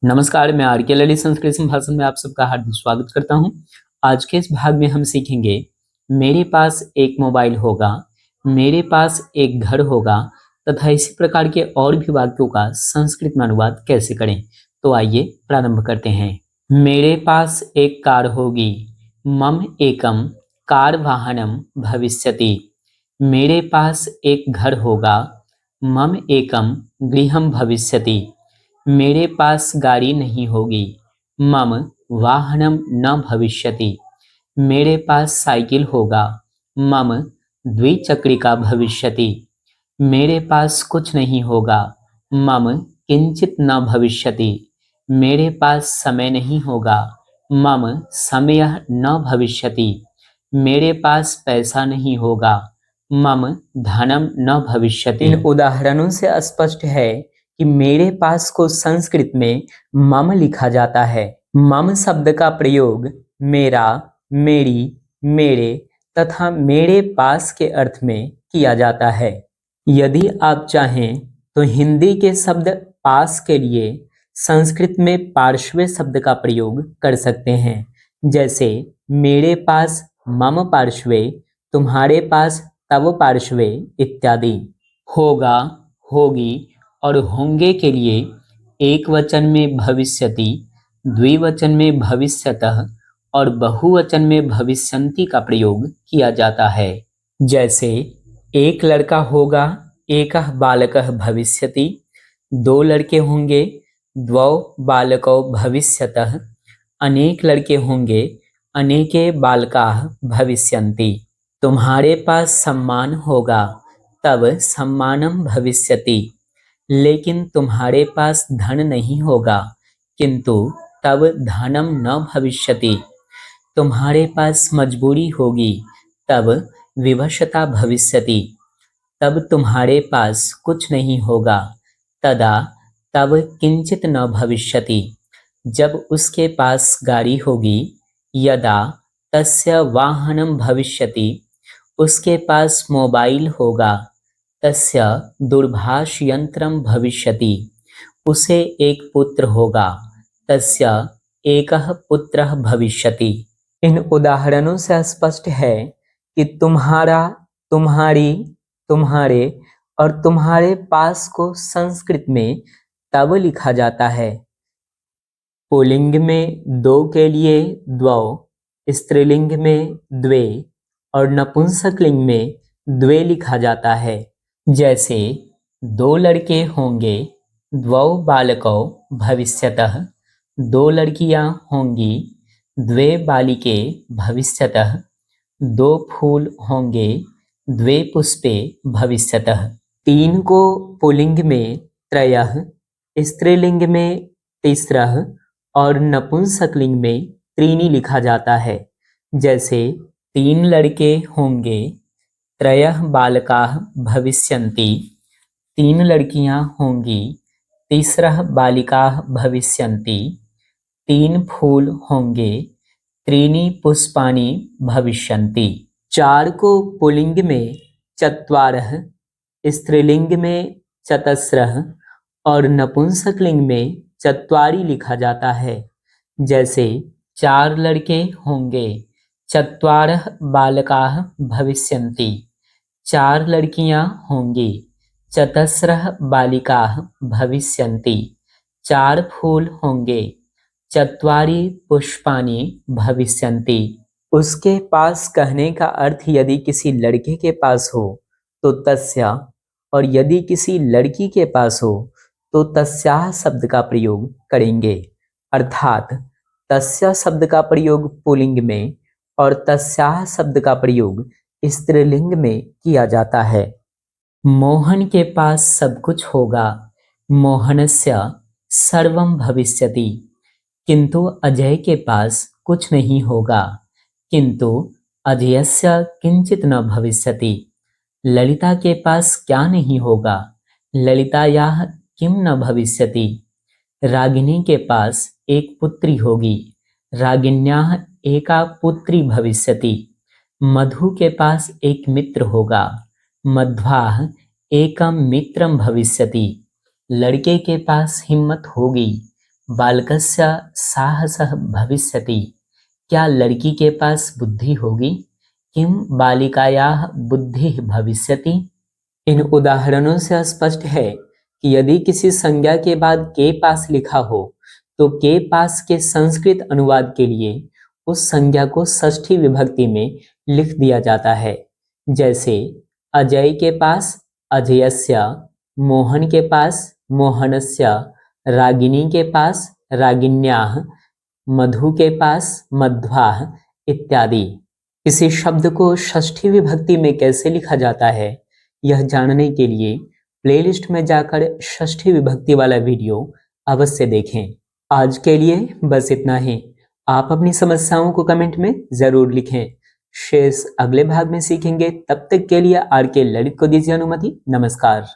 नमस्कार, मैं आर.के. ललित संस्कृत संभाषण में आप सबका हार्दिक स्वागत करता हूं। आज के इस भाग में हम सीखेंगे मेरे पास एक मोबाइल होगा, मेरे पास एक घर होगा तथा इसी प्रकार के और भी वाक्यों का संस्कृत में अनुवाद कैसे करें। तो आइए प्रारंभ करते हैं। मेरे पास एक कार होगी, मम एकम कार वाहनम भविष्यति। मेरे पास एक घर होगा, मम एकम गृहम भविष्यति। मेरे पास गाड़ी नहीं होगी, मम वाहनम न भविष्यति। मेरे पास साइकिल होगा, मम द्विचक्रिका भविष्यति। मेरे पास कुछ नहीं होगा, मम किंचित न भविष्यति। मेरे पास समय नहीं होगा, मम समयः न भविष्यति। मेरे पास पैसा नहीं होगा, मम धनम न भविष्यति। इन उदाहरणों से स्पष्ट है कि मेरे पास को संस्कृत में मम लिखा जाता है। मम शब्द का प्रयोग मेरा, मेरी, मेरे तथा मेरे पास के अर्थ में किया जाता है। यदि आप चाहें तो हिंदी के शब्द पास के लिए संस्कृत में पार्श्वे शब्द का प्रयोग कर सकते हैं, जैसे मेरे पास मम पार्श्वे, तुम्हारे पास तव पार्श्वे इत्यादि। होगा, होगी और होंगे के लिए एक वचन में भविष्यति, द्विवचन में भविष्यतः और बहुवचन में भविष्यन्ति का प्रयोग किया जाता है। जैसे एक लड़का होगा, एकः बालकः भविष्यति। दो लड़के होंगे, द्वौ बालकौ भविष्यतः। अनेक लड़के होंगे, अनेके बालकाः भविष्यन्ति। तुम्हारे पास सम्मान होगा, तब सम्मानम भविष्यति। लेकिन तुम्हारे पास धन नहीं होगा, किंतु तब धनम न भविष्यति। तुम्हारे पास मजबूरी होगी, तब विवशता भविष्यति। तब तुम्हारे पास कुछ नहीं होगा, तदा तब किंचित न भविष्यति। जब उसके पास गाड़ी होगी, यदा तस्य वाहनम भविष्यति। उसके पास मोबाइल होगा, तस्य दूरभाष यंत्रम भविष्यति। उसे एक पुत्र होगा, तस्य एकः पुत्रः भविष्यति। इन उदाहरणों से स्पष्ट है कि तुम्हारा, तुम्हारी, तुम्हारे और तुम्हारे पास को संस्कृत में तब लिखा जाता है। पुल्लिंग में दो के लिए द्वौ, स्त्रीलिंग में द्वे और नपुंसकलिंग में द्वे लिखा जाता है। जैसे दो लड़के होंगे, द्वौ बालकौ भविष्यतः। दो लड़कियां होंगी, द्वे बालिके भविष्यतः। दो फूल होंगे, द्वे पुष्पे भविष्यतः। तीन को पुल्लिंग में त्रयः, स्त्रीलिंग में तिस्रः और नपुंसकलिंग में त्रीणि लिखा जाता है। जैसे तीन लड़के होंगे, त्रयः बालकाः भविष्यन्ति। तीन लड़कियां होंगी, तिस्रः बालिकाः भविष्यन्ति। तीन फूल होंगे, त्रीणि पुष्पाणि भविष्यन्ति। चार को पुल्लिंग में चत्वारः, स्त्रीलिंग में चतस्रः और नपुंसकलिंग में चत्वारि लिखा जाता है। जैसे चार लड़के होंगे, चत्वारः बालकाः भविष्यन्ति। चार लड़कियां होंगी, चतस्रः बालिकाः भविष्यन्ति। चार फूल होंगे, चत्वारि पुष्पाणि भविष्यन्ति। उसके पास कहने का अर्थ यदि किसी लड़के के पास हो तो तस्या, और यदि किसी लड़की के पास हो तो तस्याः शब्द का प्रयोग करेंगे। अर्थात तस्या शब्द का प्रयोग पुल्लिंग में और तस्याः शब्द का प्रयोग स्त्रीलिंग में किया जाता है। मोहन के पास सब कुछ होगा, मोहनस्य सर्वं भविष्यति। किंतु अजय के पास कुछ नहीं होगा, किंतु अजयस्य किंचित न भविष्यति। ललिता के पास क्या नहीं होगा, ललितायाः किम न भविष्यति। रागिनी के पास एक पुत्री होगी, रागिन्याः एका पुत्री भविष्यति। मधु के पास एक मित्र होगा, मध्वाः एकम मित्रम भविष्यति। लड़के के पास हिम्मत होगी, बालकस्य साहसः भविष्यति। क्या लड़की के पास बुद्धि होगी? किम बालिकायाः बुद्धिः भविष्यति? इन उदाहरणों से स्पष्ट है कि यदि किसी संज्ञा के बाद के पास लिखा हो तो के पास के संस्कृत अनुवाद के लिए उस संज्ञा को षष्ठी विभक्ति में लिख दिया जाता है। जैसे अजय के पास अजयस्य, मोहन के पास मोहनस्य, रागिनी के पास रागिन्याः, मधु के पास मध्वाः इत्यादि। किसी शब्द को षष्ठी विभक्ति में कैसे लिखा जाता है, यह जानने के लिए प्लेलिस्ट में जाकर षष्ठी विभक्ति वाला वीडियो अवश्य देखें। आज के लिए बस इतना ही। आप अपनी समस्याओं को कमेंट में जरूर लिखें। शेष अगले भाग में सीखेंगे। तब तक के लिए आर के ललित को दीजिए अनुमति। नमस्कार।